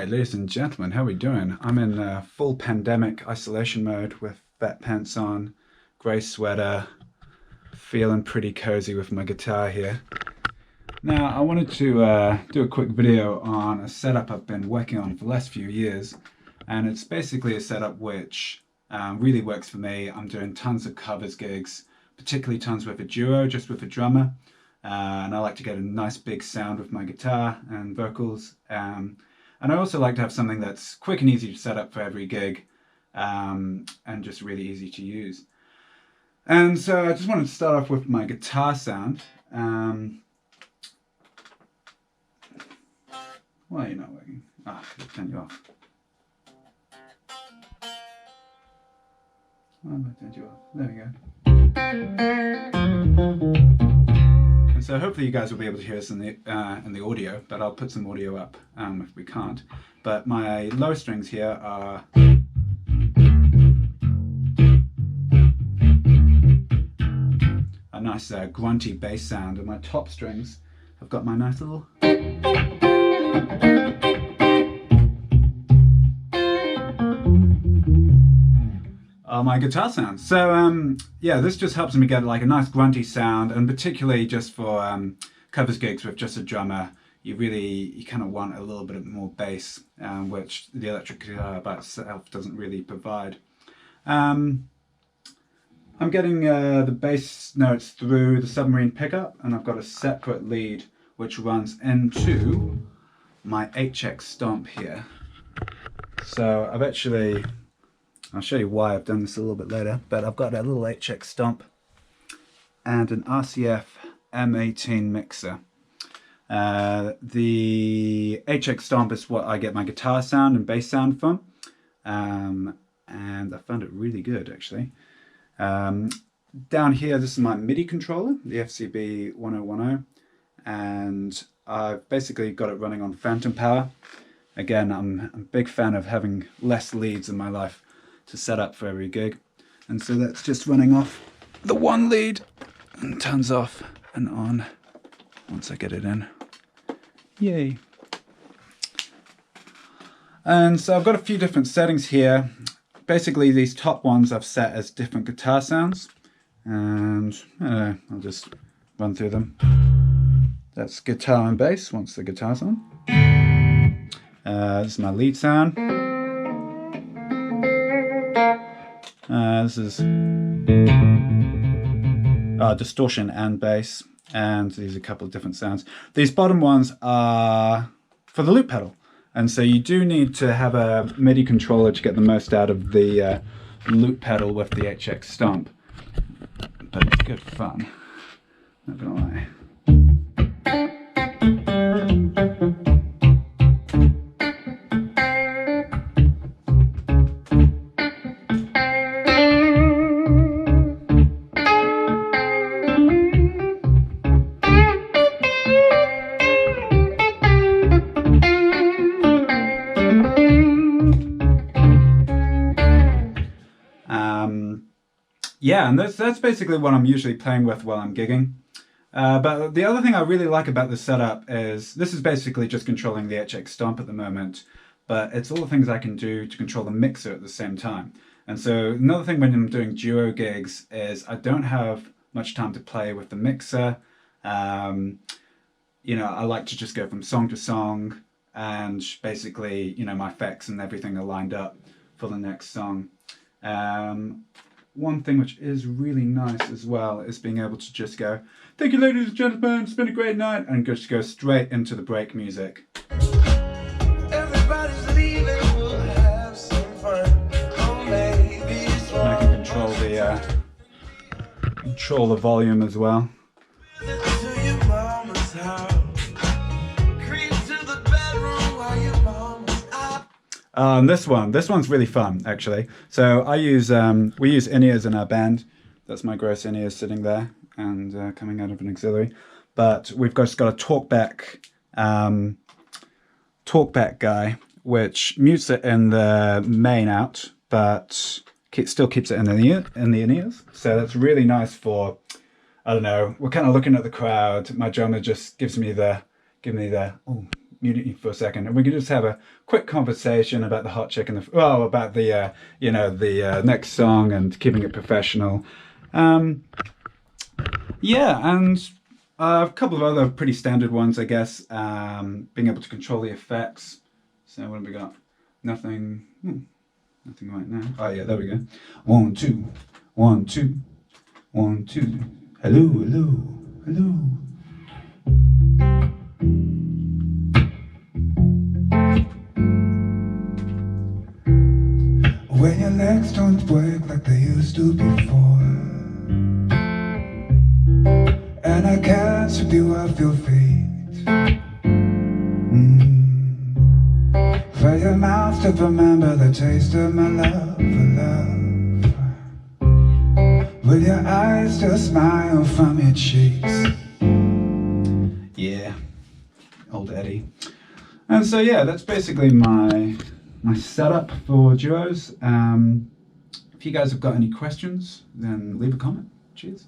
Alright, ladies and gentlemen, how are we doing? I'm in full pandemic isolation mode with fat pants on, grey sweater, feeling pretty cozy with my guitar here. Now, I wanted to do a quick video on a setup I've been working on for the last few years, and it's basically a setup which really works for me. I'm doing tons of covers gigs, particularly tons with a duo, just with a drummer, and I like to get a nice big sound with my guitar and vocals. And I also like to have something that's quick and easy to set up for every gig, and just really easy to use. And so I just wanted to start off with my guitar sound. Why are you not working? Ah, I'll turn you off. Why am I turned you off? There we go. And so hopefully you guys will be able to hear us in the audio, but I'll put some audio up if we can't. But my low strings here are a nice grunty bass sound, and my top strings have got my nice little my guitar sound. So yeah, this just helps me get like a nice grunty sound, and particularly just for covers gigs with just a drummer, you kind of want a little bit more bass, which the electric guitar by itself doesn't really provide. I'm getting the bass notes through the submarine pickup, and I've got a separate lead which runs into my HX stomp here. So I'll show you why I've done this a little bit later, but I've got a little HX stomp and an RCF M18 mixer. The HX stomp is what I get my guitar sound and bass sound from, and I found it really good actually. Down here, this is my MIDI controller, the FCB 1010, and I've basically got it running on phantom power. Again, I'm a big fan of having less leads in my life to set up for every gig, and so that's just running off the one lead and turns off and on once I get it in. Yay! And so I've got a few different settings here. Basically, these top ones I've set as different guitar sounds, and I'll just run through them. That's guitar and bass once the guitar's on. This is my lead sound. This is distortion and bass, and these are a couple of different sounds. These bottom ones are for the loop pedal, and so you do need to have a MIDI controller to get the most out of the loop pedal with the HX stomp, but it's good fun, not gonna lie. Yeah, and that's basically what I'm usually playing with while I'm gigging. But the other thing I really like about this setup is this is basically just controlling the HX stomp at the moment, but it's all the things I can do to control the mixer at the same time. And so another thing when I'm doing duo gigs is I don't have much time to play with the mixer. You know, I like to just go from song to song, and basically, you know, my effects and everything are lined up for the next song. One thing which is really nice as well is being able to just go, "Thank you, ladies and gentlemen, it's been a great night," and just go straight into the break music. Everybody's leaving, we'll have some fun. Oh, maybe it's wrong. And I can control the volume as well. And this one's really fun actually. So we use in-ears in our band. That's my gross in-ears sitting there and coming out of an auxiliary. But we've just got a talkback guy which mutes it in the main out, but still keeps it in the in-ears. So that's really nice for, I don't know, we're kind of looking at the crowd. My drummer just gives me the, oh, mute you for a second, and we can just have a quick conversation about the hot chick and about the next song and keeping it professional. Yeah, and a couple of other pretty standard ones, I guess. Being able to control the effects. So what have we got? Nothing. Nothing right now. Oh yeah, there we go. 1, 2, 1, 2, 1, 2. Hello, hello, hello. When your legs don't work like they used to before, and I can't sweep you off your feet, for your mouth to remember the taste of my love, with your eyes to smile from your cheeks. Yeah, old Eddie. And so yeah, that's basically my setup for duos. If you guys have got any questions, then leave a comment. Cheers.